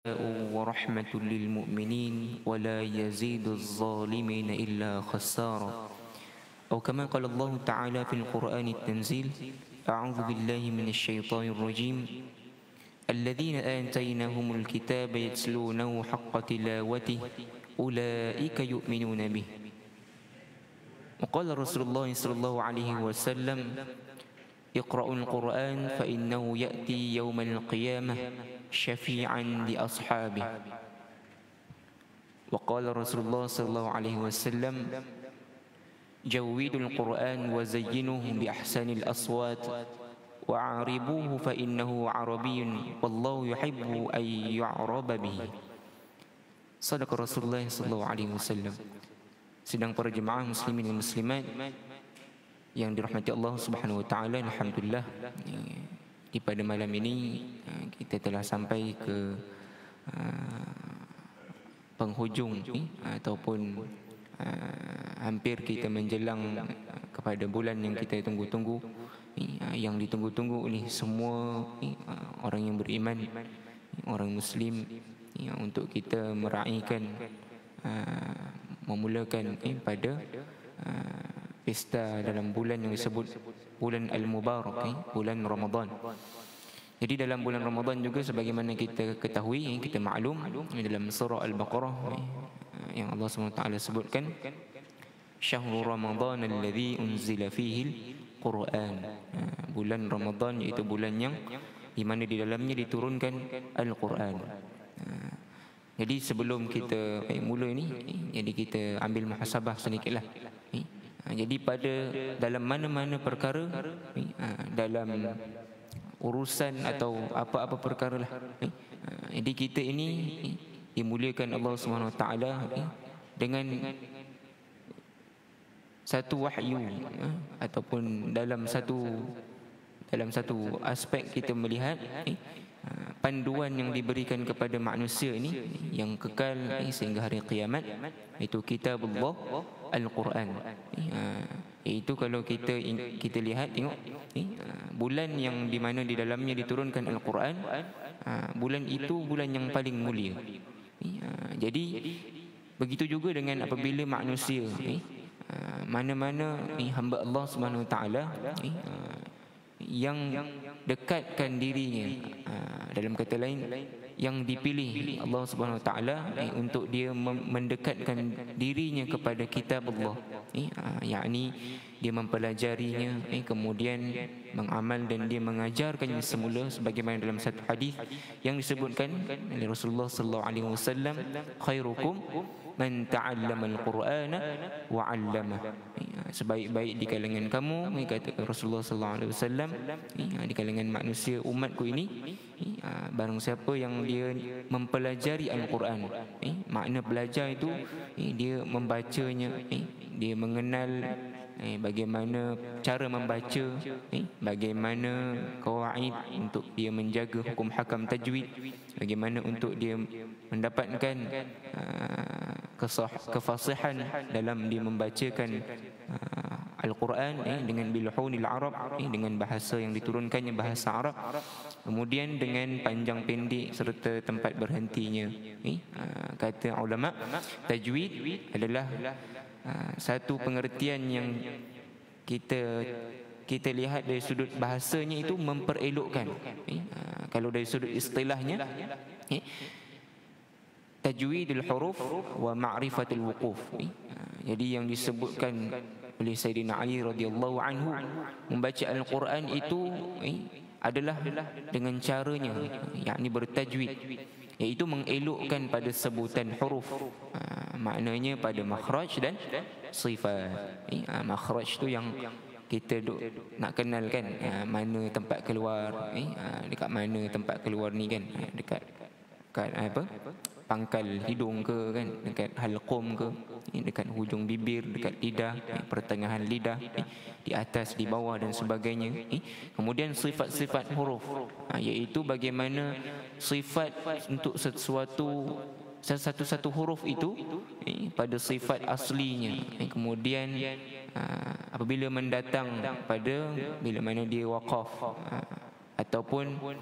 ورحمة للمؤمنين ولا يزيد الظالمين إلا خسارا أو كما قال الله تعالى في القرآن التنزيل أعوذ بالله من الشيطان الرجيم الذين آتيناهم الكتاب يتلونه حق تلاوته أولئك يؤمنون به وقال رسول الله صلى الله عليه وسلم اقرأوا القرآن فإنه يأتي يوم القيامة شفيعا لأصحابه وقال رسول الله صلى الله عليه وسلم جودوا القرآن وزينوه بأحسن الأصوات وعاربوه فإنه عربي والله يحب أن يعرب به. صدق رسول الله صلى الله عليه وسلم. Sedang para jemaah muslimin dan muslimat yang dirahmati Allah Subhanahu wa taala, alhamdulillah di pada malam ini kita telah sampai ke penghujung ataupun hampir kita menjelang kepada bulan yang kita tunggu-tunggu, yang ditunggu-tunggu oleh semua orang yang beriman, orang muslim, untuk kita meraihkan, memulakan pada pesta dalam bulan yang disebut bulan Al-Mubarak, bulan Ramadan. Jadi dalam bulan Ramadan juga sebagaimana kita ketahui, kita maklum dalam surah Al-Baqarah yang Allah SWT sebutkan Syahrul Ramadan alladhi unzila fihi al-Quran. Bulan Ramadan iaitu bulan yang di mana di dalamnya diturunkan Al-Quran. Jadi sebelum kita mula ni, jadi kita ambil muhasabah sedikitlah. Jadi dalam mana-mana perkara, dalam urusan atau apa-apa perkara lah, jadi kita ini dimuliakan Allah SWT dengan satu wahyu, ataupun dalam satu aspek kita melihat panduan yang diberikan kepada manusia ini yang kekal sehingga hari kiamat, itu kitabullah Al-Quran. Iaitu kalau kita lihat, tengok bulan yang di mana di dalamnya diturunkan Al-Quran, bulan itu bulan yang paling mulia. Jadi begitu juga dengan apabila manusia, mana-mana hamba Allah Subhanahu Wa Taala yang dekatkan dirinya, dalam kata lain yang dipilih Allah Subhanahu Wa Taala untuk dia mendekatkan dirinya kepada kitab Allah, yakni dia mempelajarinya, kemudian mengamal dan dia mengajarkannya semula, sebagaimana dalam satu hadis yang disebutkan oleh Rasulullah sallallahu alaihi wasallam, khairukum man ta'allama al-Qur'ana wa 'allama. Sebaik-baik di kalangan kamu, kata Rasulullah sallallahu alaihi wasallam, di kalangan manusia umatku ini, barang siapa yang dia mempelajari Al-Quran. Makna belajar itu dia membacanya, dia mengenal bagaimana cara membaca, bagaimana qawaid untuk dia menjaga hukum hakam tajwid, bagaimana untuk dia mendapatkan kefasihan dalam dia membacakan Al-Quran dengan bilhunil Arab, dengan bahasa yang diturunkannya bahasa Arab, kemudian dengan panjang pendek serta tempat berhentinya. Kata ulama, tajwid adalah satu pengertian yang kita lihat dari sudut bahasanya itu memperelokkan. Kalau dari sudut istilahnya, tajwidul huruf wa ma'rifatul wuquf. Jadi yang disebutkan oleh Sayyidina Ali radhiyallahu anhu, membaca Al-Quran itu adalah dengan caranya, yakni bertajwid, iaitu mengelokkan pada sebutan huruf, maknanya pada makhraj dan sifat. Makhraj tu yang kita nak kenalkan, mana tempat keluar, dekat mana tempat keluar ni kan, dekat apa, pangkal hidung ke kan, dekat halqum ke, dekat hujung bibir, dekat lidah, pertengahan lidah, di atas, di bawah dan sebagainya. Kemudian sifat-sifat huruf, iaitu bagaimana sifat untuk satu huruf itu pada sifat aslinya. Kemudian apabila mendatang pada bila mana dia waqaf ataupun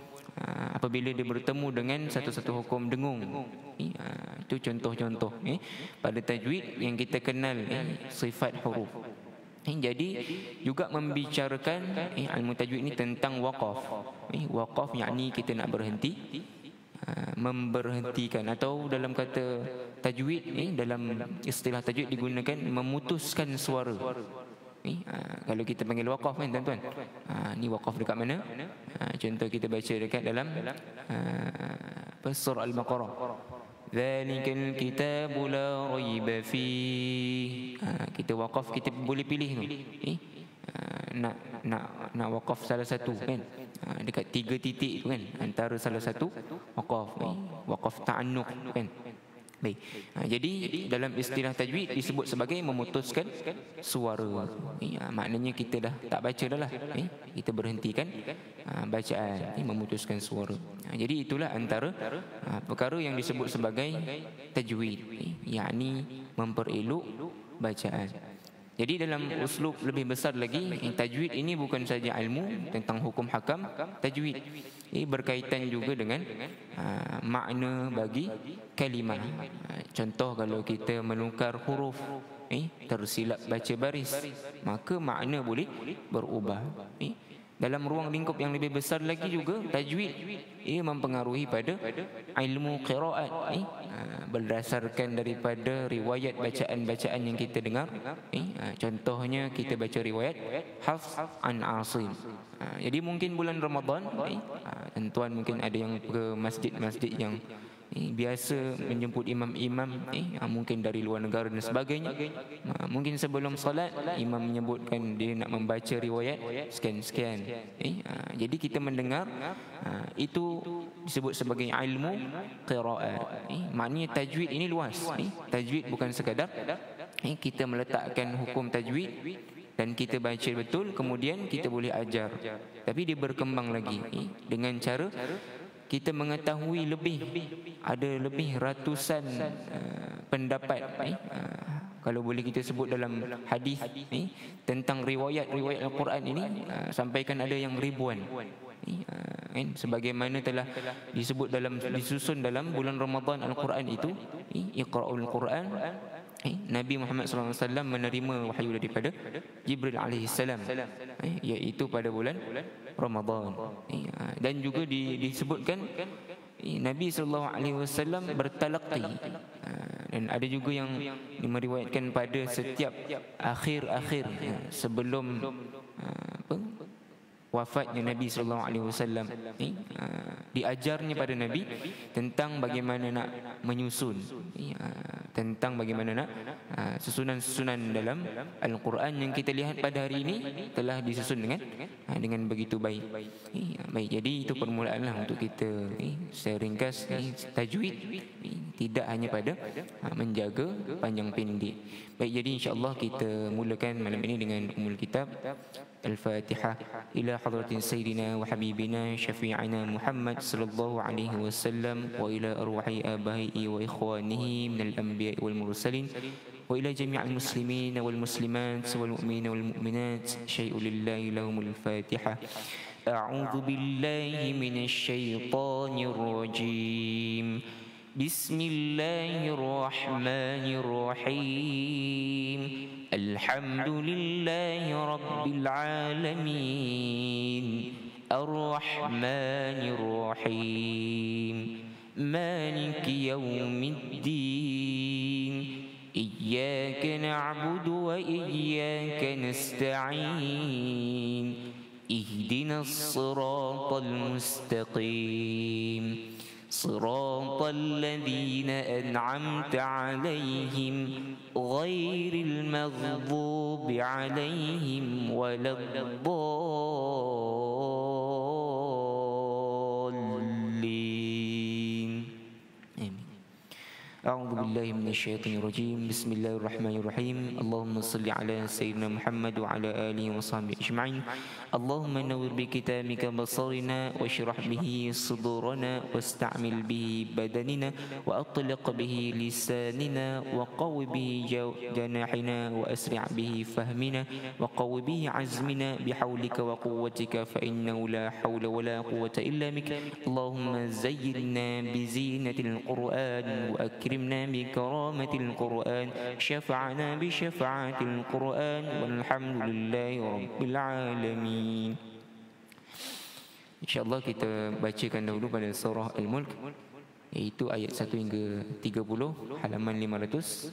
apabila dia bertemu dengan satu-satu hukum dengung. Itu contoh-contoh pada tajwid yang kita kenal sifat huruf. Jadi juga membicarakan ilmu tajwid ini tentang waqaf. Waqaf yakni kita nak berhenti, memberhentikan, atau dalam kata tajwid dalam istilah tajwid digunakan memutuskan suara. Kalau kita panggil waqaf kan tuan-tuan, ni waqaf dekat mana? Contoh kita baca dekat dalam surah Al-Baqarah, Dzalikal kitabu la raiba fih. Kita waqaf, kita boleh pilih tu. Nak waqaf salah satu kan, dekat 3 titik tu kan, antara salah satu waqaf, waqaf ta'annuq kan. Baik. Jadi dalam istilah tajwid disebut sebagai memutuskan suara. Maknanya kita dah tak baca dah lah. Kita berhentikan bacaan, memutuskan suara. Jadi itulah antara perkara yang disebut sebagai tajwid, yakni memperelok bacaan. Jadi dalam uslub lebih besar lagi, tajwid ini bukan saja ilmu tentang hukum hakam tajwid. Ini berkaitan juga dengan makna bagi kalimah. Contoh, kalau kita menukar huruf, tersilap baca baris, maka makna boleh berubah. Dalam ruang lingkup yang lebih besar lagi juga, tajwid ia mempengaruhi pada ilmu qiraat, berdasarkan daripada riwayat bacaan-bacaan yang kita dengar. Contohnya kita baca riwayat Hafs an Asim. Jadi mungkin bulan Ramadan, tuan mungkin ada yang ke masjid-masjid yang biasa menjemput imam-imam, mungkin dari luar negara dan sebagainya. Mungkin sebelum solat imam menyebutkan dia nak membaca riwayat sekian-sekian. Jadi kita mendengar, itu disebut sebagai ilmu qiraat. Maknanya tajwid ini luas. Tajwid bukan sekadar kita meletakkan hukum tajwid dan kita baca betul, kemudian kita boleh ajar. Tapi dia berkembang lagi dengan cara kita mengetahui ada lebih ratusan pendapat, kalau boleh kita sebut dalam hadis tentang riwayat-riwayat Al-Quran ini, sampaikan ada yang ribuan. Sebagaimana telah disebut disusun dalam bulan Ramadan Al-Quran itu, Iqra'ul Quran. Nabi Muhammad SAW menerima wahyu daripada Jibril alaihissalam, iaitu pada bulan Ramadan. Dan juga disebutkan Nabi SAW bertalaqi, dan ada juga yang meriwayatkan pada setiap akhir-akhir sebelum wafatnya Nabi SAW, diajarnya pada Nabi tentang bagaimana nak menyusun, tentang bagaimana nak susunan-susunan dalam Al-Quran yang kita lihat pada hari ini telah disusun dengan begitu baik. Baik, jadi itu permulaanlah untuk kita secara ringkas tajwid tidak hanya pada menjaga panjang pendek. Baik, jadi insya-Allah kita mulakan malam ini dengan Ummul Kitab Al-Fatihah. Ila hadratin Sayyidina wa Habibina Syafi'ina Muhammad sallallahu alaihi wasallam, wa ila arwahi abaihi wa ikhwanihi minal anbiya'i wal mursalin, wa ila jami'il muslimin wal muslimat wal mu'minin wal mu'minat. Syai'u lillahi lahumul Fatihah. A'udzu billahi minasy syaithanir rajim. Bismillahirrahmanirrahim. Alhamdulillahi rabbil alamin. Ar-Rahmanir-Rahim. Maliki yaumiddin. Iyyaka na'budu wa iyyaka nasta'in. Ihdinas siratal mustaqim. صراط الذين أنعمت عليهم غير المغضوب عليهم ولا الضالين. آمين. أعوذ بالله من الشيطان الرجيم. بسم الله الرحمن الرحيم. اللهم صل على سيدنا محمد وعلى آله وصحبه أجمعين. اللهم نور بكتابك بصرنا واشرح به صدورنا واستعمل به بدننا وأطلق به لساننا وقو به جناحنا وأسرع به فهمنا وقو به عزمنا بحولك وقوتك فإنه لا حول ولا قوة إلا بك. اللهم زينا بزينة القرآن وأكرمنا بكرامة القرآن شفعنا بشفاعة القرآن والحمد لله رب العالمين. InsyaAllah kita bacakan dahulu pada surah Al-Mulk, iaitu ayat 1 hingga 30, halaman 562.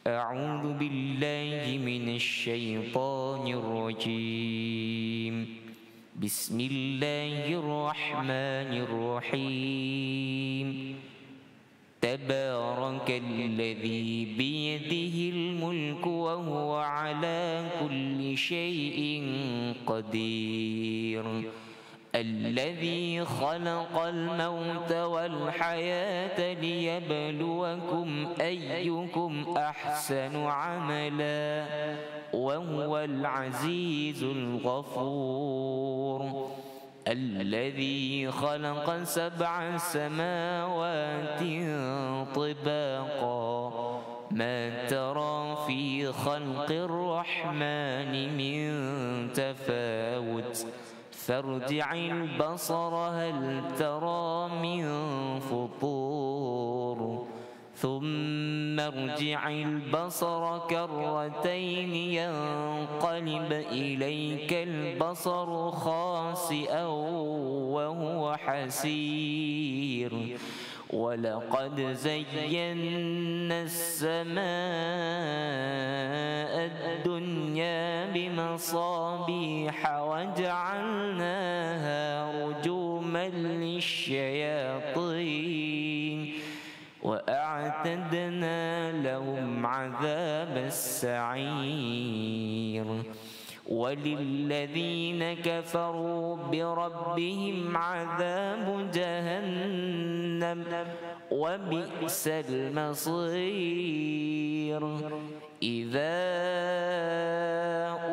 A'udzu billahi minasy syaithanir rajim. Bismillahirrahmanirrahim. Tabarakalladzi biyadihil mulku wa huwa ala kulli syai'in qadir. الذي خلق الموت والحياة ليبلوكم أيكم أحسن عملا وهو العزيز الغفور. الذي خلق 7 سماوات طباقا ما ترى في خلق الرحمن من تفاوت فارجع البصر هل ترى من فطور ثم ارجع البصر كرتين ينقلب إليك البصر خاسئا وهو حسير. ولقد زينا السماء الدنيا بمصابيح وجعلناها رجوما للشياطين وأعتدنا لهم عذاب السعير. وللذين كفروا بربهم عذاب جهنم وبئس المصير. إذا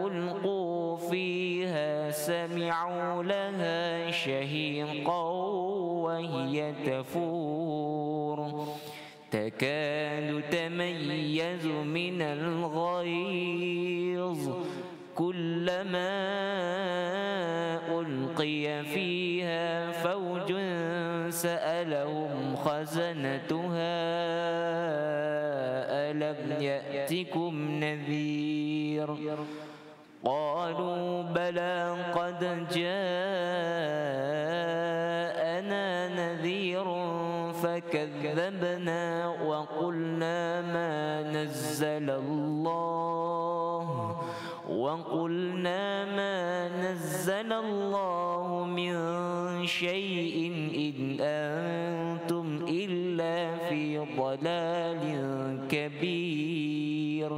ألقوا فيها سمعوا لها شهيقا وهي تفور تكاد تميز من الغيظ كلما ألقي فيها فوج سألهم خزنتها ألم يأتكم نذير. قالوا بلى قد جاءنا نذير فكذبنا وقلنا ما نزل الله من شيء إن أنتم إلا في ضلال كبير.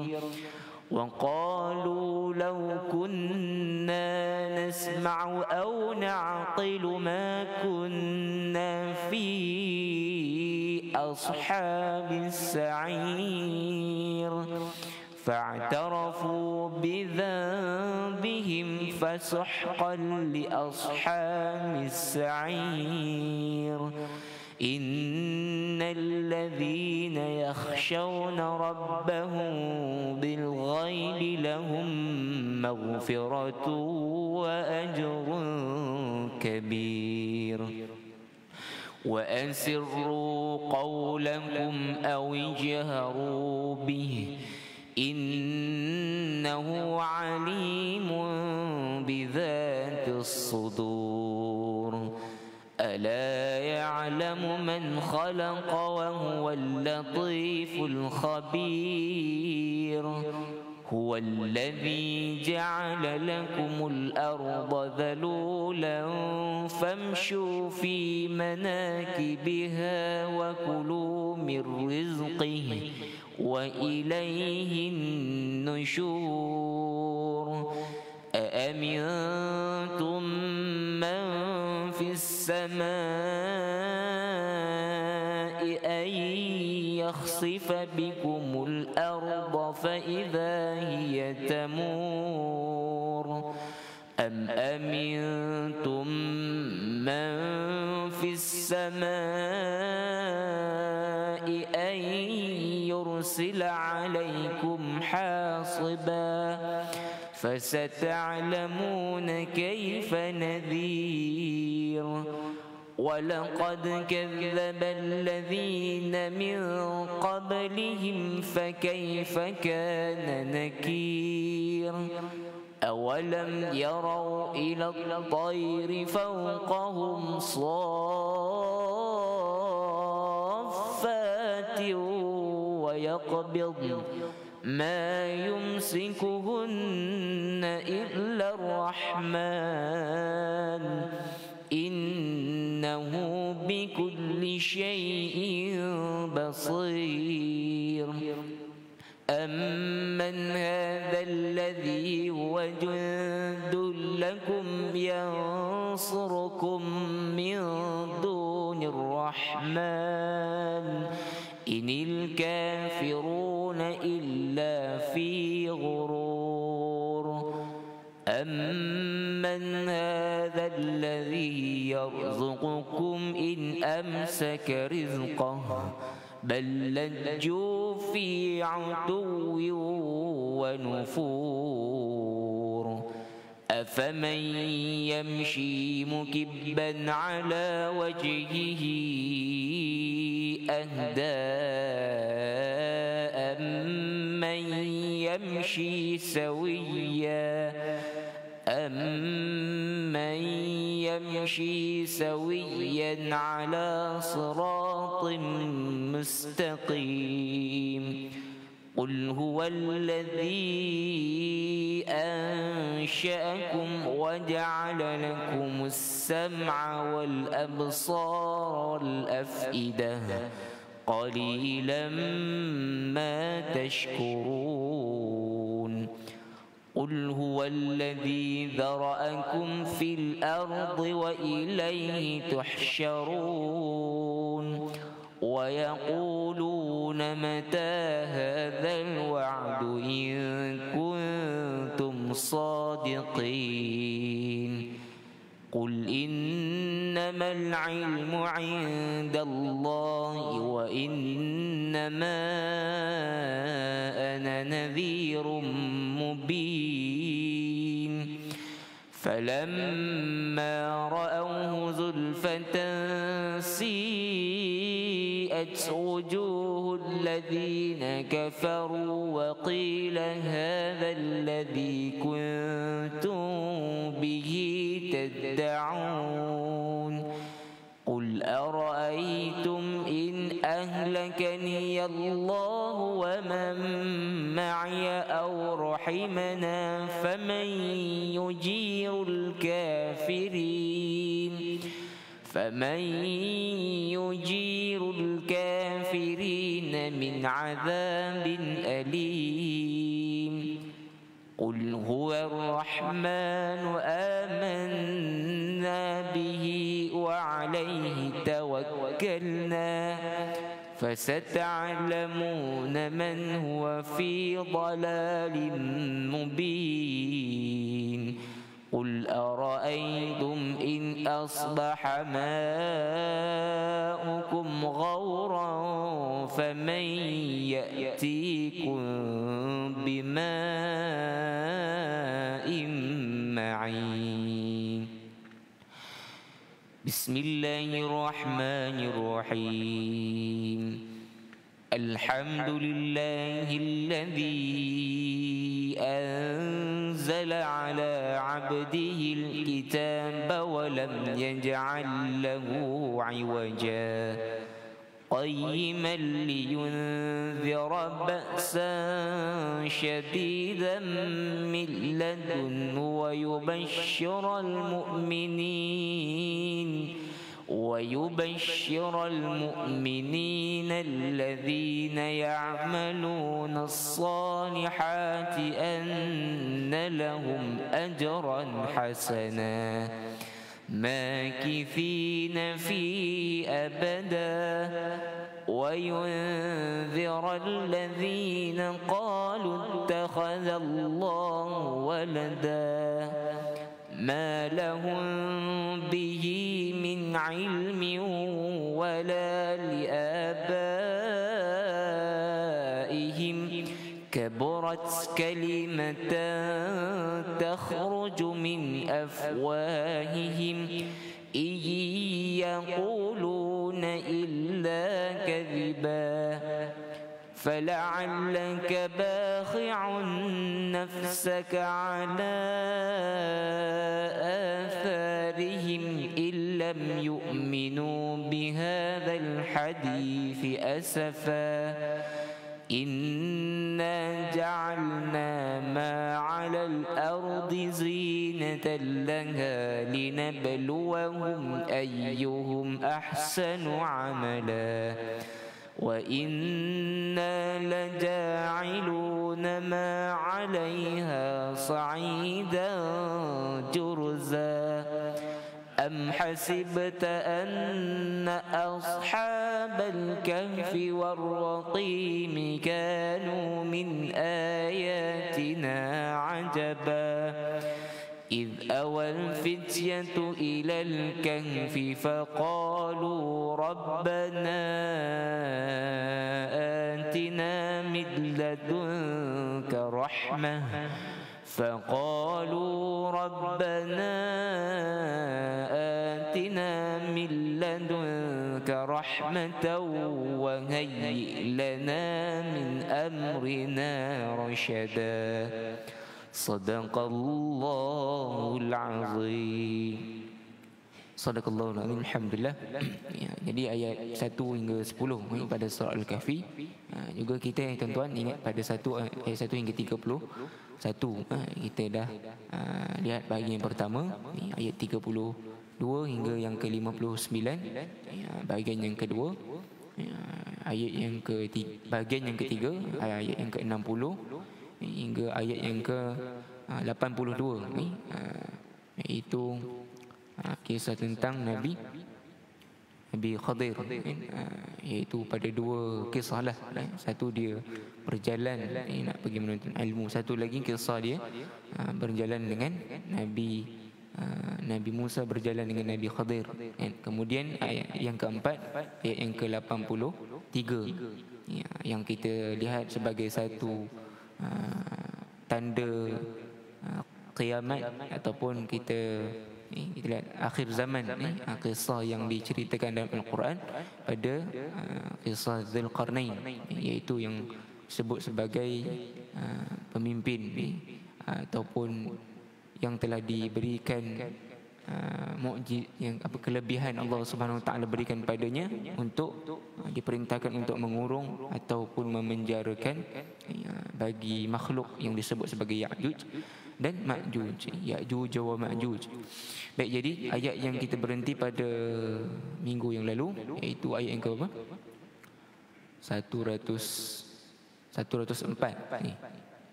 وقالوا لو كنا نسمع أو نعقل ما كنا في أصحاب السعير. فاعترفوا بذنبهم فسحقا لأصحاب السعير. إن الذين يخشون ربهم بالغيب لهم مغفرة وأجر كبير. وأسروا قولكم أو اجهروا به إنه عليم بذات الصدور. ألا يعلم من خلق وهو اللطيف الخبير. هو الذي جعل لكم الأرض ذلولا فامشوا في مناكبها وكلوا من رزقه وإليه النشور. أأمنتم من في السماء السماء أن يخسف بكم الأرض فإذا هي تمور أم أمنتم من في السماء أن يرسل عليكم حاصبا فستعلمون كيف نذير ولقد كذب الذين من قبلهم فكيف كان نكير أولم يروا إلى الطير فوقهم صافات ويقبضن ما يمسكهن إلا الرحمن إنه بكل شيء بصير أمن هذا الذي هو جند لكم ينصركم من دون الرحمن إن الكافرون إلا في غرور أمن هذا الذي يرزقكم إن أمسك رزقه بل لجوا في عتو ونفور أفمن يمشي مكبا على وجهه أهدى أمن يمشي سويا على صراط مستقيم قل هو الذي أنشأكم وجعل لكم السمع والأبصار والأفئدة قليلا ما تشكرون قل هو الذي ذرأكم في الأرض وإليه تحشرون ويقولون متى هذا الوعد إن كنتم صادقين قل إنما العلم عند الله وإنما أنا نذير مبين فلما رأوه زلفة سيئت وجوه الذين كفروا وقيل هذا الذي كنتم به تدعون قل أرأيتم إن أهلكني الله ومن معي أو رحمنا فمن يجير الكافرين من عذاب أليم قل هو الرحمن آمنا به وعليه توكلنا فستعلمون من هو في ضلال مبين قل أرأيتم إن أصبح ماؤكم غورا فمن يأتيكم بماء معين بسم الله الرحمن الرحيم الحمد لله الذي أنزل على عبده الكتاب ولم يجعل له عوجا قيما لينذر بأسا شديدا من لدنه ويبشر المؤمنين الذين يعملون الصالحات أن لهم أجرا حسنا ماكثين فيه أبدا وينذر الذين قالوا اتخذ الله ولدا ما لهم به من علم ولا لآبائهم كبرت كلمة تخرج من أفواههم إن يقولون إلا كذبا فلعلك باخع نفسك على آثارهم إن لم يؤمنوا بهذا الحديث أسفا إنا جعلنا ما على الأرض زينة لها لنبلوهم أيهم أحسن عملا وإنا لجاعلون ما عليها صعيدا جرزا أم حسبت أن أصحاب الكهف والرقيم كانوا من آياتنا عجبا إذ أوى الفتية إلى الكهف فقالوا ربنا آتنا من لدنك رحمة فقالوا ربنا آتنا من لدنك رحمة وهيئ لنا من أمرنا رشدا صدق الله العظيم. Sadaqallahul azim. Alhamdulillah. Ya, jadi ayat 1 hingga 10 pada surah Al-Kahfi. Juga kita tuan-tuan ingat pada ayat 1 hingga 31 kita dah lihat bahagian pertama, ayat 32 hingga yang ke-59, bahagian yang kedua, ayat yang bahagian yang ketiga, ayat yang ke-60 hingga ayat yang ke-82 iaitu kisah tentang Nabi Khadir, iaitu pada dua kisah lah. Satu dia berjalan nak pergi menuntut ilmu, satu lagi kisah dia berjalan dengan Nabi Musa berjalan dengan Nabi Khadir. Kemudian ayat yang keempat, ayat yang ke-83 yang kita lihat sebagai satu tanda kiamat ataupun kita lihat akhir zaman, kisah yang diceritakan dalam Al-Quran pada kisah Zulqarnain, iaitu yang disebut sebagai pemimpin ataupun yang telah diberikan kelebihan Allah Subhanahu Wa Taala berikan padanya untuk diperintahkan untuk mengurung ataupun memenjarakan bagi makhluk yang disebut sebagai Ya'juj dan Ma'juj, Ya'juj wa Ma'juj. Baik, jadi ayat yang kita berhenti pada minggu yang lalu iaitu ayat yang ke berapa? 104 ni.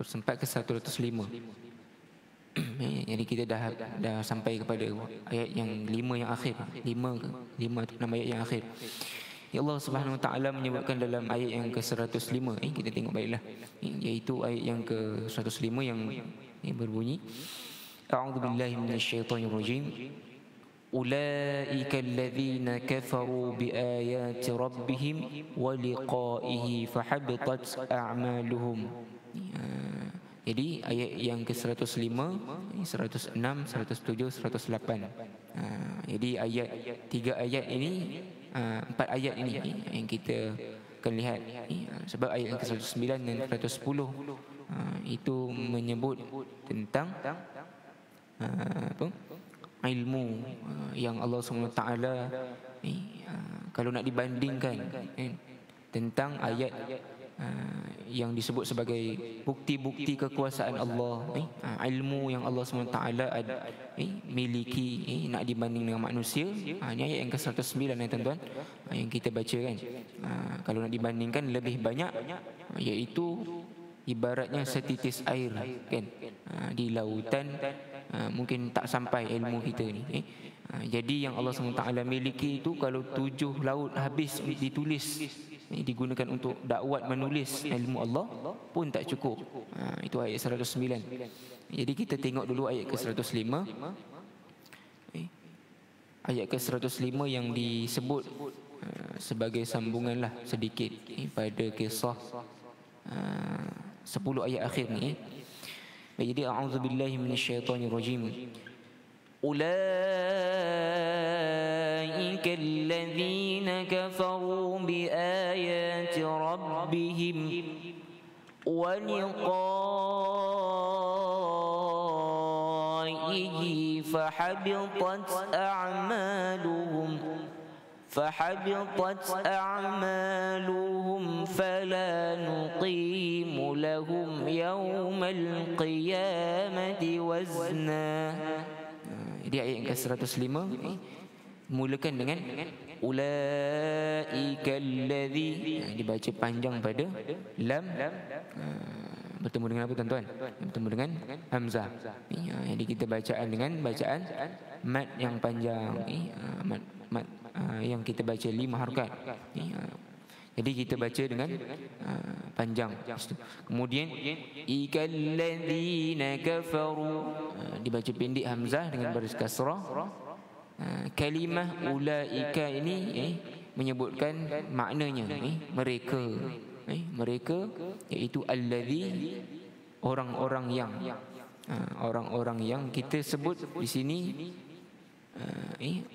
104 ke 105. Jadi kita dah sampai kepada ayat yang 5 yang akhir. 5 atau 6 ayat yang akhir. Ya Allah Subhanahu Wa Taala menyebutkan dalam ayat yang ke-105, kita tengok baiklah, iaitu ayat yang ke-105 yang berbunyi, A'udzu billahi minasyaitonir rajim. Ulaika alladzina kafaru biayati rabbihim wa liqa'ihi fahabitat a'maluhum. Jadi ayat yang ke-105, 106, 107, 108. Jadi tiga ayat ini, 4 ayat ini yang kita akan lihat. Sebab ayat yang ke-109 dan 110 itu menyebut tentang ilmu yang Allah SWT kalau nak dibandingkan tentang ayat yang disebut sebagai bukti-bukti kekuasaan Allah, ilmu yang Allah SWT miliki, nak dibanding dengan manusia. Ini ayat yang ke-109 tuan-tuan yang kita baca kan. Kalau nak dibandingkan lebih banyak, iaitu ibaratnya setitis air kan, di lautan mungkin tak sampai ilmu kita ni. Jadi yang Allah SWT miliki itu, kalau 7 laut habis ditulis, digunakan untuk dakwat menulis ilmu Allah pun tak cukup. Itu ayat 109. Jadi kita tengok dulu ayat ke-105. Ayat ke-105 yang disebut sebagai sambunganlah sedikit pada kisah 10 ayat akhir ni. Jadi a'udzubillahi minasyaitonirrajim. أولئك الذين كفروا بآيات ربهم ولقائه فحبطت أعمالهم فلا نقيم لهم يوم القيامة وزنا. Jadi ayat yang ke-105 mulakan dengan ulaika alladhi, dibaca panjang pada lam, bertemu dengan apa tuan-tuan? Bertemu dengan hamzah. Jadi kita bacaan dengan bacaan mad yang panjang, mad yang kita baca 5 harakat. Jadi kita baca dengan panjang. Kemudian ikalladzina kafaru, dibaca pendek hamzah dengan baris kasrah. Kalimah ulaika ini menyebutkan maknanya, mereka, mereka iaitu alladzi, orang-orang yang, orang-orang yang kita sebut di sini.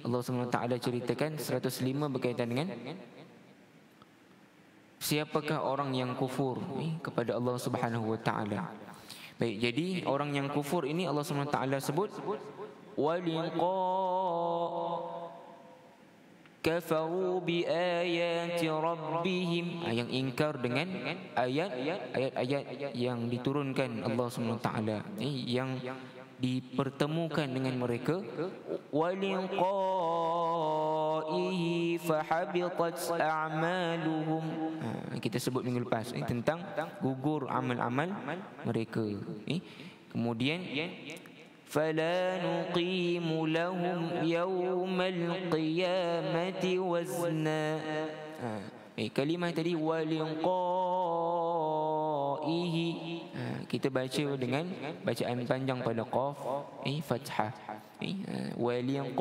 Allah SWT ceritakan 105 berkaitan dengan siapakah orang yang kufur kepada Allah Subhanahu wa taala. Baik, jadi orang yang kufur ini Allah SWT sebut waliqa kafaru bi ayati rabbihim, yang ingkar dengan ayat-ayat yang diturunkan Allah SWT, yang dipertemukan dengan mereka. Waliqaihi fahabitat a'maluhum, kita sebut minggu lepas tentang gugur amal-amal mereka. Kemudian fala nuqimu lahum yawmal qiyamati wazna. Kalimah tadi waliqaihi, kita baca dengan bacaan panjang pada qaf, fathah. Waliqaihi,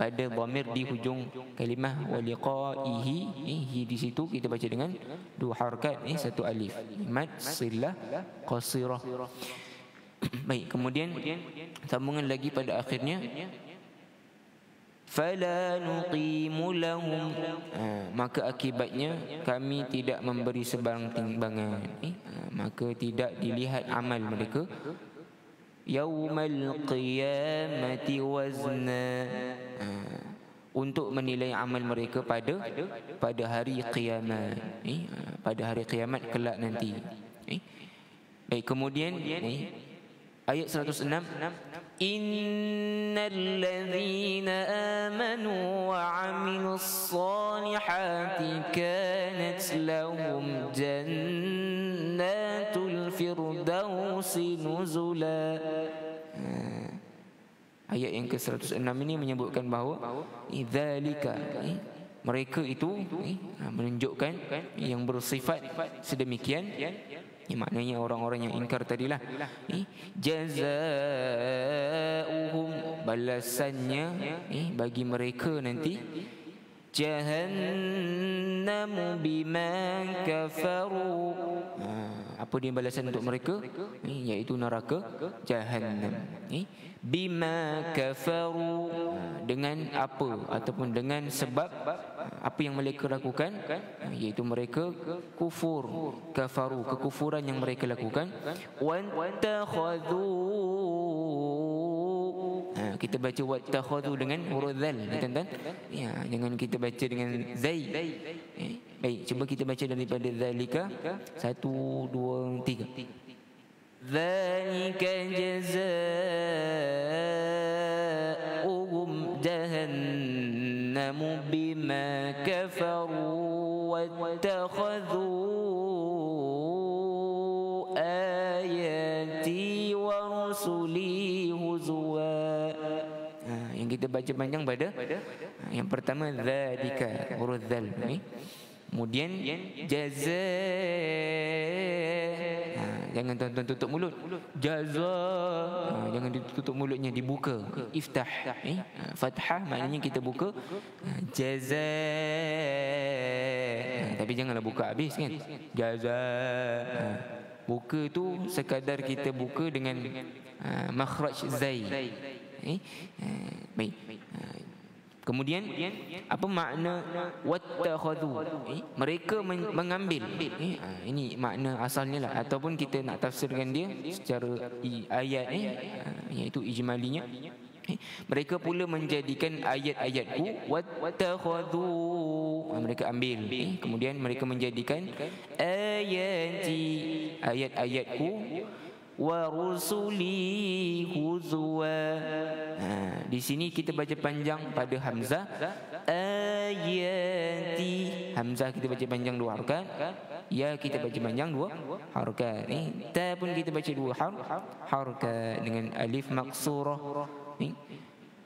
pada dhamir di hujung kalimah waliqaihi, di situ kita baca dengan 2 harakat, 1 alif, mad silah qasirah. Baik, kemudian sambungan lagi pada akhirnya fala nuqimu lahum, maka akibatnya kami tidak memberi sebarang timbangan, maka tidak dilihat amal mereka. Yaumal qiyamati wazna, untuk menilai amal mereka pada hari kiamat, pada hari kiamat kelak nanti. Baik, kemudian ayat 106, innal ladzina amanu wa 'amilus solihati kanat lahum jannatul firdausi nuzula. Ayat yang ke-106 ini menyebutkan bahawa idzalika, mereka itu menunjukkan yang bersifat sedemikian, maknanya orang-orang yang ingkar tadilah, jazaa'uhum, balasannya bagi mereka nanti, jahannamu bima kafaru, apa dia balasan untuk mereka? Iaitu neraka jahannam. Bima kafaru, dengan apa ataupun dengan sebab apa yang mereka lakukan, iaitu mereka kufur, kafaru, kekufuran yang mereka lakukan. Wattakhadhu, kita baca wattakhadhu dengan huruf dzal, tuan-tuan. Jangan kita baca dengan zai. Baik, cuba kita baca daripada zalika. 1 2 3. Dzalika jazaa'uhum jahannamu bima kafaru wattakhadhu ayati wa rusuli Kita baca panjang pada yang pertama zalika, huruf zal. Kemudian jaza, jangan tuan-tuan tutup mulut. Jaza, jangan ditutup mulutnya, dibuka. Iftah, fathah maknanya kita buka. Jaza, tapi janganlah buka habis kan. Jaza, buka tu sekadar kita buka dengan makhraj zai. Baik. Kemudian apa makna wattakhadhu? Mereka mengambil. Ini makna asalnya lah, ataupun kita nak tafsirkan dia secara ayat iaitu ijmalinya. Mereka pula menjadikan ayat-ayatku wattakhadhu, mereka ambil. Kemudian mereka menjadikan ayat-ayatku wa rusuli huzwa. Di sini kita baca panjang pada hamzah. Ayati, hamzah kita baca panjang 2 harakat, ya kita baca panjang 2 harakat. Ta pun kita baca 2 harakat dengan alif maksurah.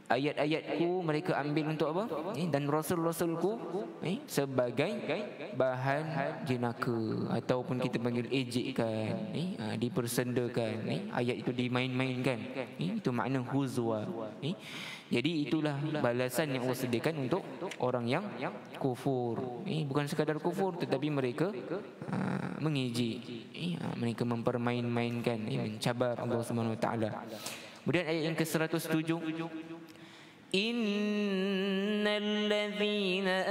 Ayat-ayatku mereka ambil untuk apa? Dan rasul-rasulku sebagai bahan jenaka, ataupun kita panggil ejekkan, dipersendakan. Ayat itu dimain-mainkan. Itu makna huzwa. Jadi itulah balasan yang Allah sediakan untuk orang yang kufur. Bukan sekadar kufur, tetapi mereka mengejek, mereka mempermain-mainkan, mencabar Allah Subhanahu Wa Taala. Kemudian ayat yang ke-107, innal ladzina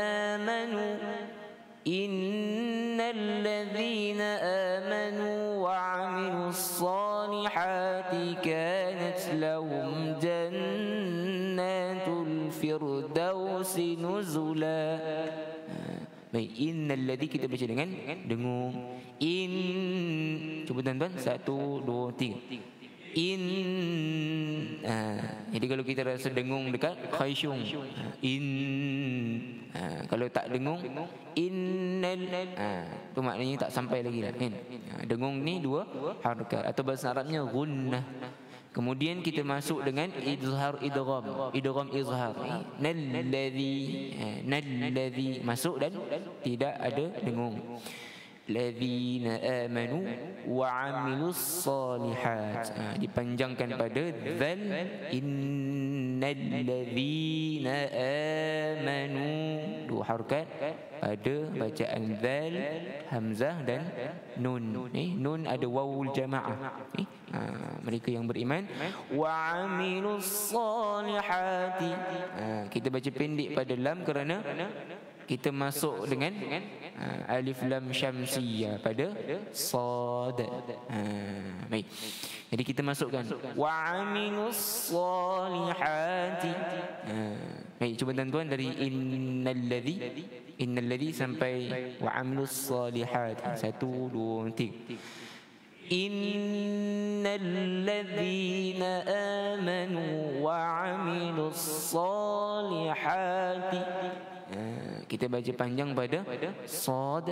amanu wa 'amilus salihati kanat lahum jannatul firdausi nuzula. Baik, innal ladzi kita baca dengan dengung. Cuba tuan-tuan, 1 2 3. Jadi kalau kita rasa dengung dekat khaysyung, kalau tak dengung innal, tu maknanya tak sampai lagi lah kan. Dengung ni 2 harakat, atau bahasa Arabnya gunnah. Kemudian kita masuk dengan izhar idgham izhar. Nalladzi masuk dan tidak ada dengung. Ladzina amanu wa 'amilus salihat, dipanjangkan pada dzal. Innal ladzina amanu, 2 harakat pada bacaan dzal, hamzah dan nun. Nun ada wawul jamaah. Mereka yang beriman. Wa 'amilus salihati, kita baca pendek pada lam kerana kita masuk dengan alif lam syamsiyah pada sad. Baik. Jadi kita masukkan wa 'amilus salihati. Baik, cuba tuan-tuan dari innal ladzi sampai wa 'amilus salihat. 1 2 3. Innal ladzina amanu wa 'amilus salihati. Kita baca panjang pada sad,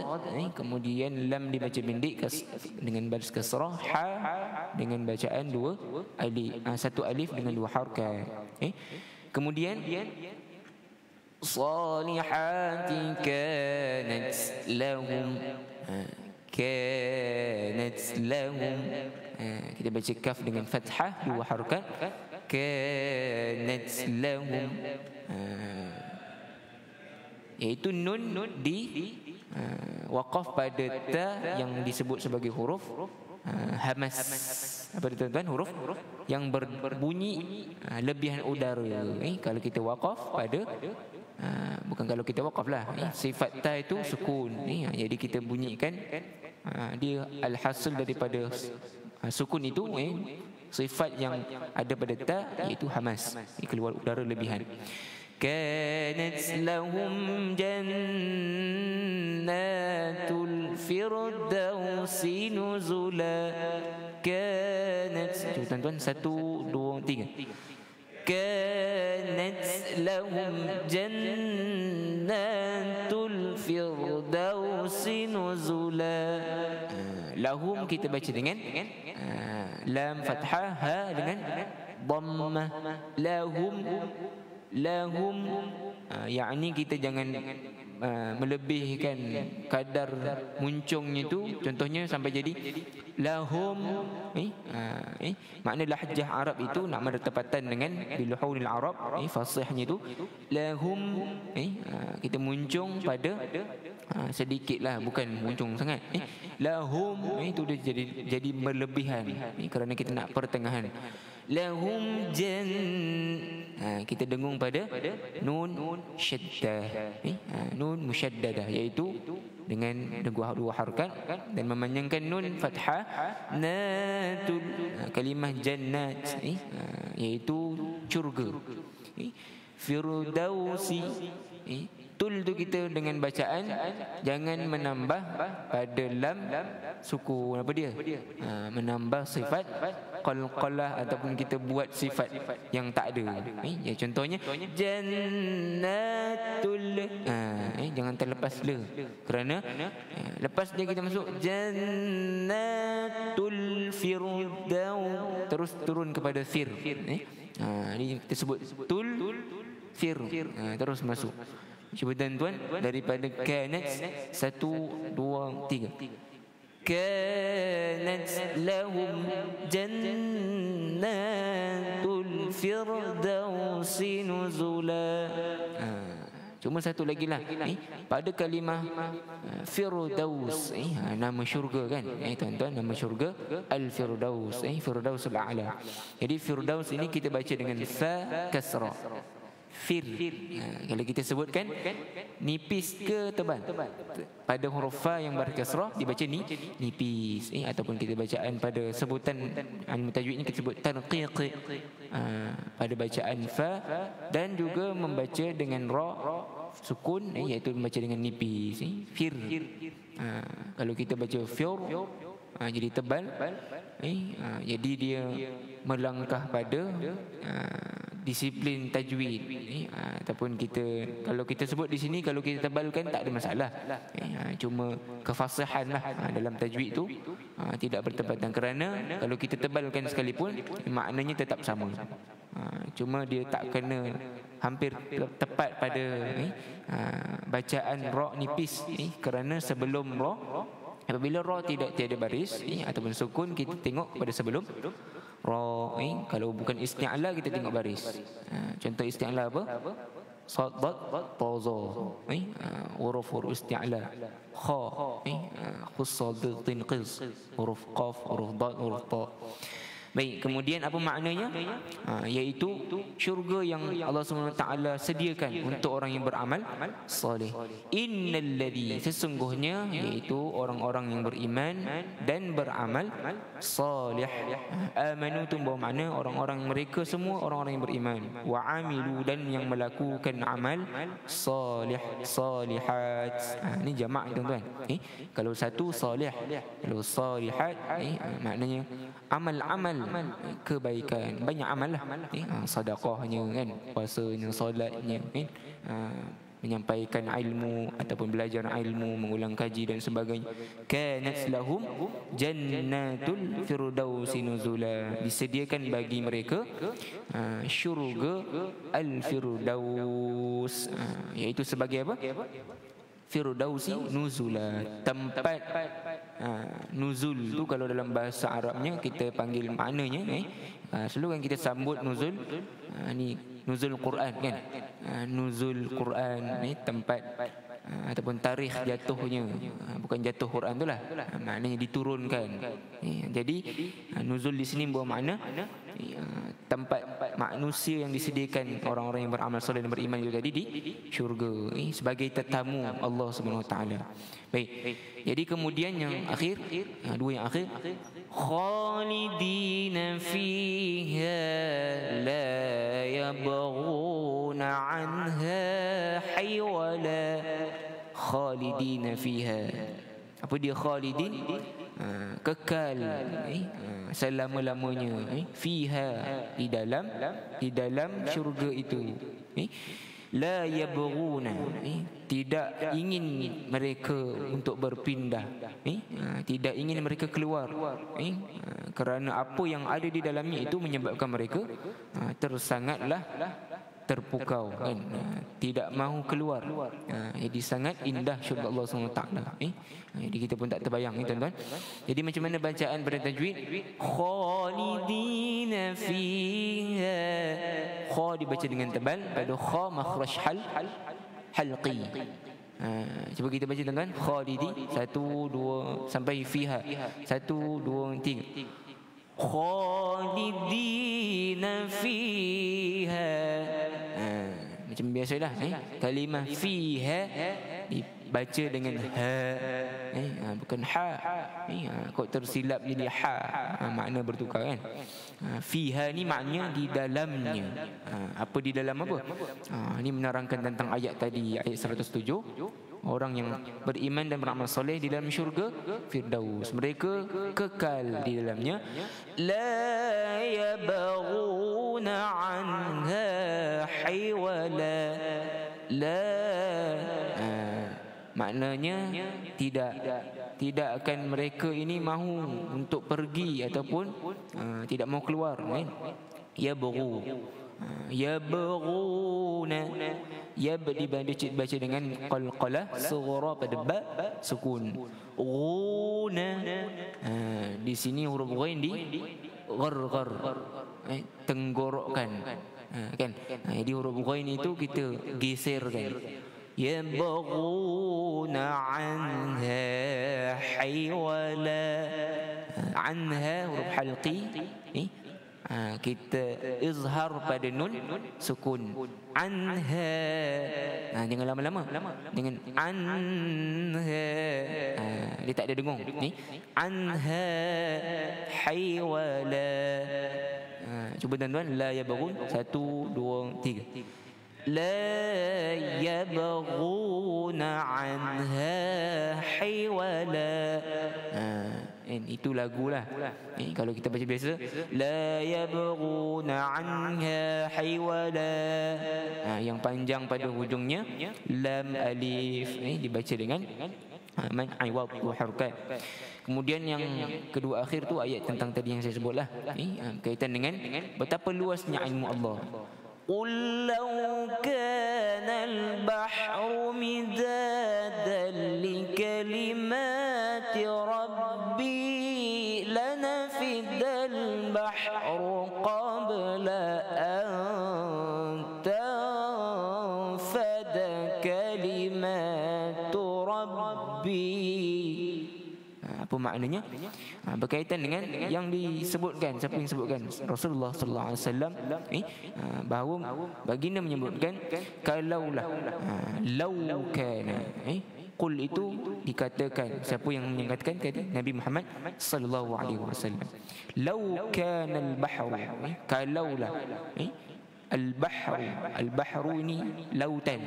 kemudian lam dibaca pendek dengan baris kasrah, ha dengan bacaan 2 alif, 1 alif dengan 2 harakat. Kemudian salihati kanat lahum, kanat lahum, kita baca kaf dengan fathah 2 harakat, kanat lahum, iaitu nun di waqaf pada ta yang disebut sebagai huruf hamas. Apa itu tuan? Huruf yang berbunyi lebihan udara. Kalau kita waqaf pada bukan kalau kita waqaf lah, sifat ta itu sukun. Jadi kita bunyikan dia alhasil daripada sukun itu, sifat yang ada pada ta iaitu hamas, keluar udara lebihan. Kanat lahum jannatul firdausi nuzula. Kanat, cuba tuan-tuan, 1 2 3. Kanat lahum jannatul firdausi nuzula. Lahum kita baca dengan lam fathah, ha dengan dhammah, lahum, lahum. Yakni kita jangan melebihkan kadar muncungnya itu, contohnya sampai jadi lahum. Makna lahjah Arab itu nak bertepatan dengan biluhunil Arab, fasihnya itu lahum. Kita muncung pada sedikitlah, bukan muncung sangat. Lahum itu dia jadi berlebihan, kerana kita nak pertengahan. Lahum kita dengung pada nun syaddah, nun musyaddadah, iaitu dengan dua harakat dan memanjangkan nun fathah. Natul, kalimah jannat, iaitu syurga. Firdausi, tul tu kita dengan bacaan jangan menambah pada lam suku apa dia, menambah sifat qalqalah ataupun kita buat sifat yang tak ada. Ya, contohnya jannatul, jangan terlepas la, kerana lepas dia kita masuk jannatul firdaus, terus turun kepada fir. Ini kita sebut tul fir, terus masuk. Cuba tuan daripada kanat 1, 2, 3. Kanat lahum jannatul firdausi nuzula. Cuma satu lagi lah, pada kalimah firdaus, nama syurga kan, tuan-tuan, nama syurga al-firdaus, firdausul a'la. Jadi firdaus ini kita baca dengan fa kasrah, fir. Kalau kita sebutkan nipis ke tebal, pada huruf fa yang berkasrah dibaca nipis, ataupun kita bacaan pada sebutan al-mutajwid ini kita sebut tanqiq, pada bacaan fa, dan juga membaca dengan ra sukun, iaitu membaca dengan nipis, fir. Kalau kita baca fir, jadi tebal, jadi dia melangkah pada disiplin tajwid, ataupun kita, kalau kita sebut di sini, kalau kita tebalkan tak ada masalah, cuma kefasihan lah dalam tajwid tu tidak bertepatan, kerana kalau kita tebalkan sekalipun maknanya tetap sama, cuma dia tak kena hampir tepat pada bacaan ra nipis, kerana sebelum ra, apabila ra tiada baris ataupun sukun, kita tengok pada sebelum ra. Kalau bukan isti'la kita tengok baris. Contoh isti'la apa? Sad, ta, za, huruf isti'la. Kha, khussad, tinqis, huruf qaf, huruf dad, huruf ta. Baik, kemudian apa maknanya? Iaitu syurga yang Allah SWT sediakan untuk orang yang beramal salih. Innal ladzi, sesungguhnya, iaitu orang-orang yang beriman dan beramal salih. Amanu tu bawa makna orang-orang mereka semua orang-orang yang beriman. Wa amilu, dan yang melakukan amal salih, salihat. Ini jamak tuan-tuan. Kalau satu salih, kalau salihat, maknanya amal-amal kebaikan, banyak amal lah, sedekahnya kan, puasanya, solatnya, menyampaikan ilmu ataupun belajar ilmu, mengulang kaji dan sebagainya. Kanat lahum jannatul firdausi nuzula, disediakan bagi mereka syurga al-firdaus, iaitu sebagai apa? Firdausi nuzula, tempat nuzul tu kalau dalam bahasa Arabnya kita panggil maknanya, selalu kan kita sambut nuzul, ni nuzul Quran kan, nuzul Quran ni tempat ataupun tarikh jatuhnya, bukan jatuh Quran tu lah, maknanya diturunkan. Jadi nuzul di sini bawa makna tempat manusia yang disediakan orang-orang yang beramal soleh dan beriman itu tadi di syurga, sebagai tetamu Allah Subhanahu Wa Taala. Baik, jadi kemudian yang akhir, dua yang akhir, khalidina fiha la yabghuna anha haywala. Khalidina fiha, apa dia khalidin? Kekal, selama-lamanya, fiha, di dalam syurga itu. la yabghuna, tidak ingin mereka untuk berpindah, tidak ingin mereka keluar, kerana apa yang ada di dalamnya itu menyebabkan mereka tersangatlah terpukau, kan? Tidak mahu keluar. Jadi sangat indah syurga Allah SWT. Jadi kita pun tak terbayang, tuan-tuan. Jadi macam mana bacaan pada tajwid? Khalidina fiha. Kha dibaca dengan tebal, pada kha makhraj halqi. Cuba kita baca, tuan-tuan. Khalidi, 1 2 sampai fiha, 1 2 3. Khalidina fiha. Macam biasalah, kalimah fiha dibaca dengan ha, bukan ha. Kau tersilap jadi ha, makna bertukar, kan? Fiha ni maknanya di dalamnya. Apa di dalam apa? Ini menerangkan tentang ayat tadi, ayat 107. Orang yang beriman dan beramal soleh di dalam syurga Firdaus, mereka kekal di dalamnya. La yabghuna anha hiwala. La, maknanya tidak akan mereka ini mahu untuk pergi ataupun tidak mau keluar, kan? Yabghu, yabghuna, yab dibaca dengan qalqalah sughra pada ba sukun. Ghuna, di sini huruf ghain di gharghar, tenggorokkan, kan? Jadi huruf ghain itu kita geserkan. Yabghuna anha hiwala. Anha huruf halqi, kita izhar pada nun sukun. Anha, jangan lama-lama dengan anha, dia tak ada dengung ni. Anha hiwala. Cuba, tuan-tuan. La yabghun, 1 2 3. La yabghuna anha hiwala. Itu lagulah. Kalau kita baca biasa, la yabghuna anha hiwala, yang panjang pada hujungnya lam alif, dibaca dengan man iwad wa harakat. Kemudian yang kedua akhir tu ayat tentang tadi yang saya sebutlah, kaitan dengan betapa luasnya ilmu Allah. Qul law kana al-bahru midadan li kalimati rabbi lanafidal bahru qabla an tanfada kalimatu rabbi. Apa maknanya? Berkaitan dengan yang disebutkan, siapa yang sebutkan? Rasulullah sallallahu alaihi wasallam, bahawa baginda menyebutkan kalaulah, law kana, qul itu dikatakan, siapa yang menyatakan? Kata Nabi Muhammad sallallahu alaihi wasallam. Law kana al-bahru, kalaulah, al-bahru, al-bahru ini lautan,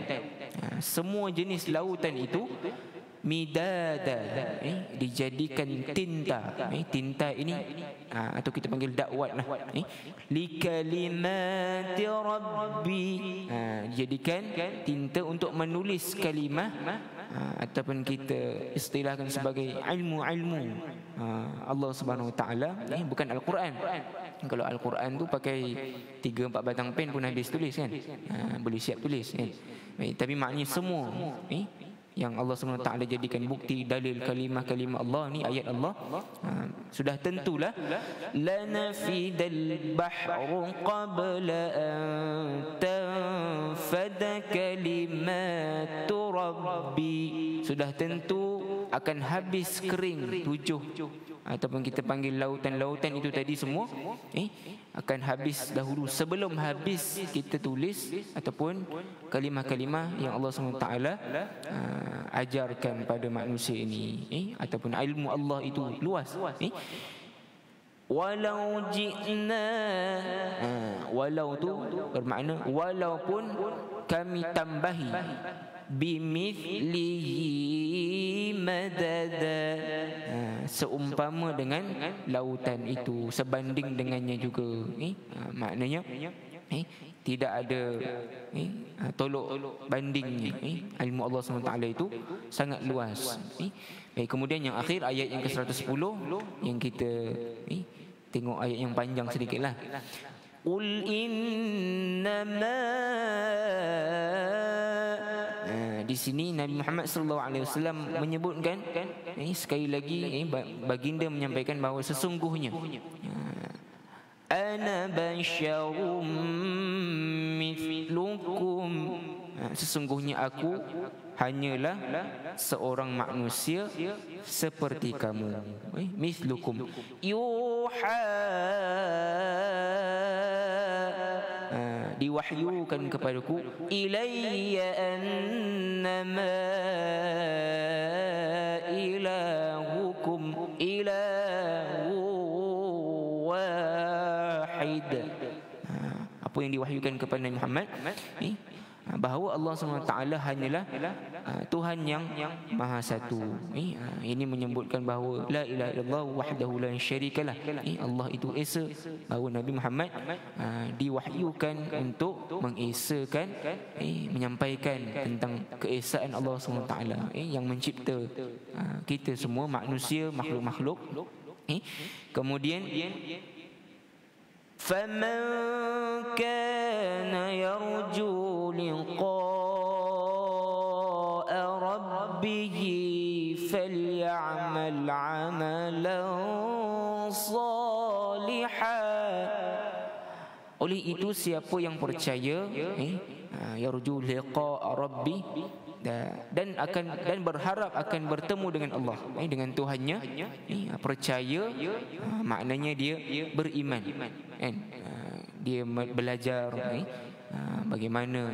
semua jenis lautan itu midada, dijadikan tinta, tinta ini atau kita panggil dakwat lah, li kalimati rabbi, dijadikan tinta untuk menulis kalimah, ataupun kita istilahkan sebagai ilmu-ilmu Allah Subhanahu Wa Taala, bukan Al-Quran. Kalau Al-Quran tu pakai 3-4 batang pen pun habis tulis, kan? Boleh siap tulis, kan? Tapi maknanya semua yang Allah SWT jadikan bukti dalil kalimah-kalimah Allah ni, ayat Allah, sudah tentulah lanafidal bahru qabla an tanfada kalimatu rabbi, sudah tentu akan habis kering 7 ataupun kita panggil lautan-lautan itu tadi semua, akan habis dahulu sebelum habis kita tulis ataupun kalimah-kalimah yang Allah SWT ajarkan pada manusia ini, ataupun ilmu Allah itu luas. Walau ji'na, walau tu bermakna walaupun kami tambahi, bimithlihi madada, seumpama dengan lautan itu, sebanding dengannya juga, maknanya Tidak ada tolok bandingnya. Ilmu Allah SWT itu sangat luas. Baik, kemudian yang akhir ayat yang ke-110 yang kita tengok ayat yang panjang sedikitlah. Qul innama, di sini Nabi Muhammad SAW menyebutkan sekali lagi baginda menyampaikan bahawa sesungguhnya ana basyarum mithlukum, sesungguhnya aku hanyalah seorang manusia seperti kamu. Mithlukum yuha, diwahyukan kepadaku, ilayya annama ilahukum ilahu wahid. Apa yang diwahyukan kepada Nabi Muhammad bahawa Allah SWT hanyalah Tuhan yang Maha Satu. Ini menyebutkan bahawa la ilaha illallah wahdahu la syarikalah. Allah itu esa, bahawa Nabi Muhammad diwahyukan untuk mengesakan, menyampaikan tentang keesaan Allah SWT yang mencipta kita semua manusia, makhluk-makhluk. Kemudian فَمَنْ كَانَ يَرْجُو لِقَاءَ رَبِّهِ فَلْيَعْمَلْ عَمَلًا صَالِحًا. Oleh itu siapa yang percaya yarju liqa'a rabbi, dan berharap akan bertemu dengan Allah, dengan Tuhannya, percaya maknanya dia beriman, dia belajar bagaimana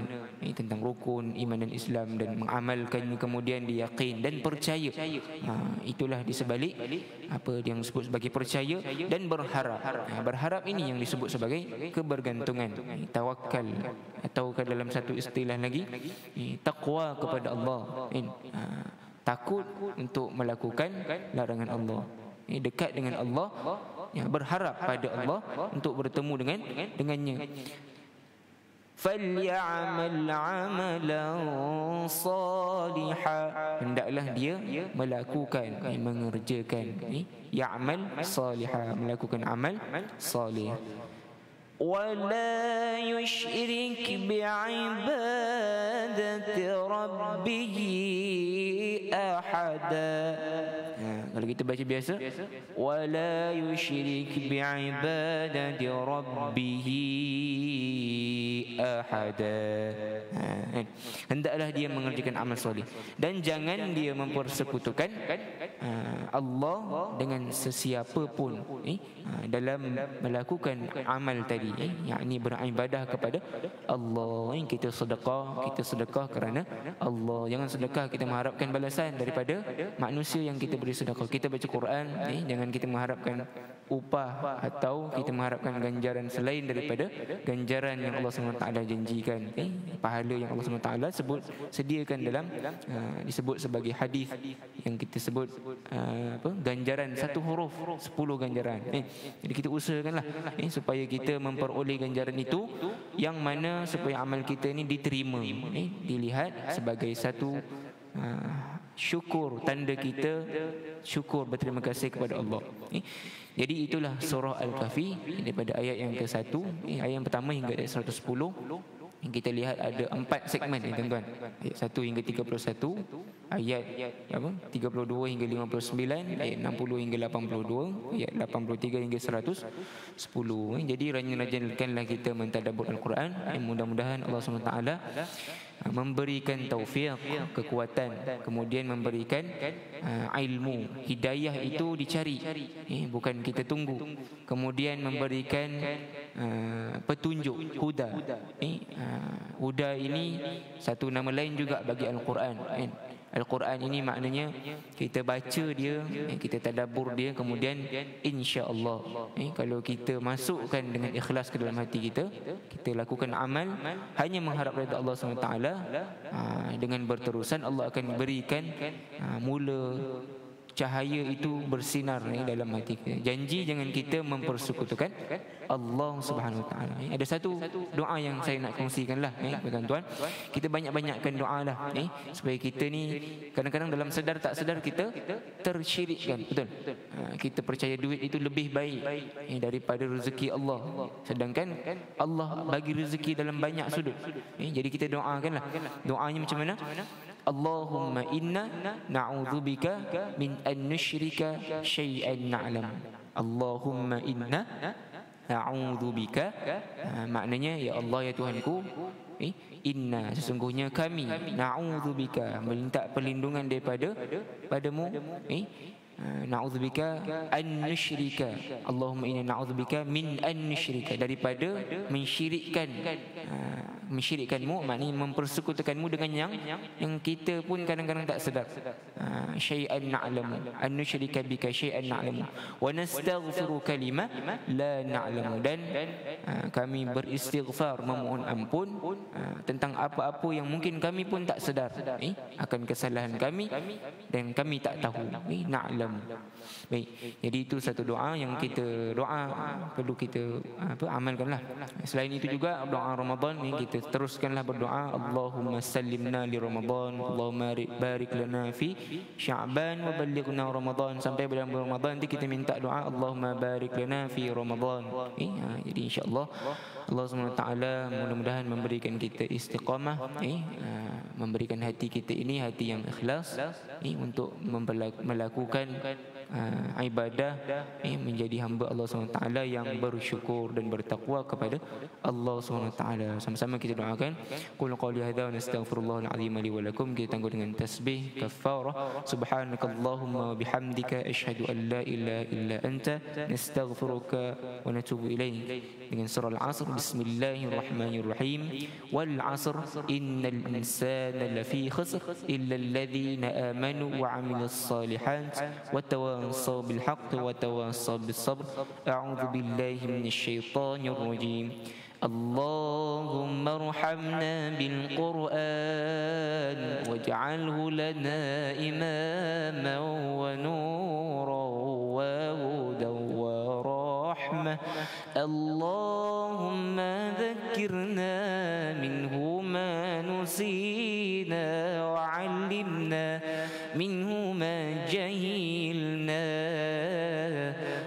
tentang rukun iman dan Islam dan mengamalkannya, kemudian dia yakin dan percaya. Itulah di sebalik apa yang disebut sebagai percaya dan berharap. Berharap ini yang disebut sebagai kebergantungan, tawakal, atau dalam satu istilah lagi taqwa kepada Allah. Takut untuk melakukan larangan Allah, dekat dengan Allah, berharap pada Allah untuk bertemu dengannya. فَلْيَعْمَلْ عَمَلًا صَالِحًا, hendaklah dia melakukan, mengerjakan, ya'mal salihah, melakukan amal salih. وَلَا يُشْرِكْ بِعِبَادَةِ رَبِّهِ أَحَدًا. Kalau kita baca biasa, وَلَا يُشْرِكْ بِعِبَادَةِ رَبِّهِ أَحَدًا. Hendaklah dia mengerjakan amal soleh dan jangan dia mempersekutukan Allah dengan sesiapa pun dalam melakukan amal tadi, yakni beribadah kepada Allah. Kita sedekah kerana Allah. Jangan sedekah kita mengharapkan balasan daripada manusia yang kita beri sedekah. Kita baca Quran, jangan kita mengharapkan upah atau kita mengharapkan ganjaran selain daripada ganjaran yang Allah SWT janjikan, pahala yang Allah SWT sediakan dalam disebut sebagai hadis yang kita sebut ganjaran satu huruf 10 ganjaran. Jadi kita usahakanlah supaya kita memperoleh ganjaran itu, yang mana supaya amal kita ini diterima, dilihat sebagai satu syukur, tanda kita syukur, berterima kasih kepada Allah. Jadi itulah surah Al-Kahfi daripada ayat yang ke-1, ayat yang pertama hingga ayat 110. Yang kita lihat ada 4 segmen tuan-tuan. Ayat 1 hingga 31, ayat 32 hingga 59, ayat 60 hingga 82, ayat 83 hingga 110. Jadi rajin-rajinkanlah kita mentadabbur Al-Quran. Mudah-mudahan Allah SWT memberikan taufik, kekuatan, kemudian memberikan ilmu. Hidayah itu dicari, bukan kita tunggu. Kemudian memberikan petunjuk, huda. Huda ini satu nama lain juga bagi Al-Quran. Al-Quran ini maknanya kita baca dia, kita tadabbur dia, kemudian insya-Allah kalau kita masukkan dengan ikhlas ke dalam hati kita, kita lakukan amal hanya mengharap redha Allah SWT, dengan berterusan Allah akan berikan mula cahaya itu bersinar dalam hati kita. Janji jangan kita mempersekutukan Allah Subhanahu Wa Taala. Ada satu doa yang saya nak kongsikanlah tuan-tuan. Kita banyak-banyakkan doa lah supaya kita ni kadang-kadang dalam sedar tak sedar kita tersyirikkan. Betul. Kita percaya duit itu lebih baik daripada rezeki Allah. Sedangkan Allah bagi rezeki dalam banyak sudut. Jadi kita doakanlah. Doanya macam mana? Allahumma inna na'udzubika min an nusyrika syai'an na'lam. Allahumma inna na'udzubika, maknanya ya Allah ya Tuhanku, inna sesungguhnya kami, na'udzubika meminta perlindungan daripada padamu, na'udzubika an nusyrika. Allahumma inna na'udzubika min an nusyrika, daripada mensyirikkanmu, maknanya mempersekutukanmu dengan yang kita pun kadang-kadang tak sedar. Syai'an na'lamu, an nusyrika bika syai'an na'lamu wa nastaghfiruka lima la na'lamu, dan kami beristighfar, memohon ampun tentang apa-apa yang mungkin kami pun tak sedar akan kesalahan kami dan kami tak tahu. Na'lam. Baik, jadi itu satu doa yang kita perlu kita amalkanlah. Selain itu juga doa Ramadan yang kita teruskanlah berdoa, Allahumma sallimna li Ramadan, Allahumma barik lana fi Sya'ban wa ballighna Ramadan. Sampai bulan Ramadan nanti kita minta doa Allahumma barik lana fi Ramadan. Jadi insya-Allah Allah SWT mudah-mudahan memberikan kita istiqamah, memberikan hati kita ini hati yang ikhlas untuk melakukan ibadah, menjadi hamba Allah SWT yang bersyukur dan bertakwa kepada Allah SWT. Sama-sama kita doakan. Qul qawli hadza wa nastaghfirullahal azim li wa lakum. Kita tangguh dengan tasbih kafarah. Subhanakallahumma wa bihamdika asyhadu an la ilaha illa anta nastaghfiruka wa natubu ilaik. Dengan surah Al-Asr, bismillahirrahmanirrahim. Wal 'asr innal insana lafi khusr illa alladhina amanu wa 'amilus salihat wa tawasaw bil haqqi wa tawasaw bis sabr. A'udzu billahi minasy syaithanir rajim. Allahumma arhamna bil Qur'an waj'alhu lana imaman wa nuran wa hudan wa rahmah. Allahumma dhakkirna minhu ma nusina wa 'allimna minhu ma jahilna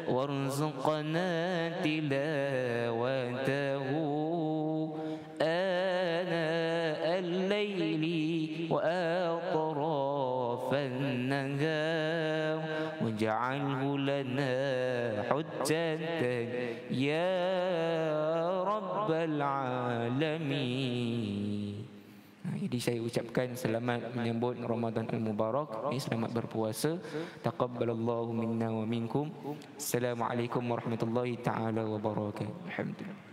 warzuqna tilawatahu ana al-layli wa atrafan nahar waj'alhu lana hujjatan ya rabbal alamin. Jadi saya ucapkan selamat menyambut Ramadan Al-Mubarak. Selamat berpuasa. Taqabbalallahu minna wa minkum. Assalamualaikum warahmatullahi taala wabarakatuh. Alhamdulillah.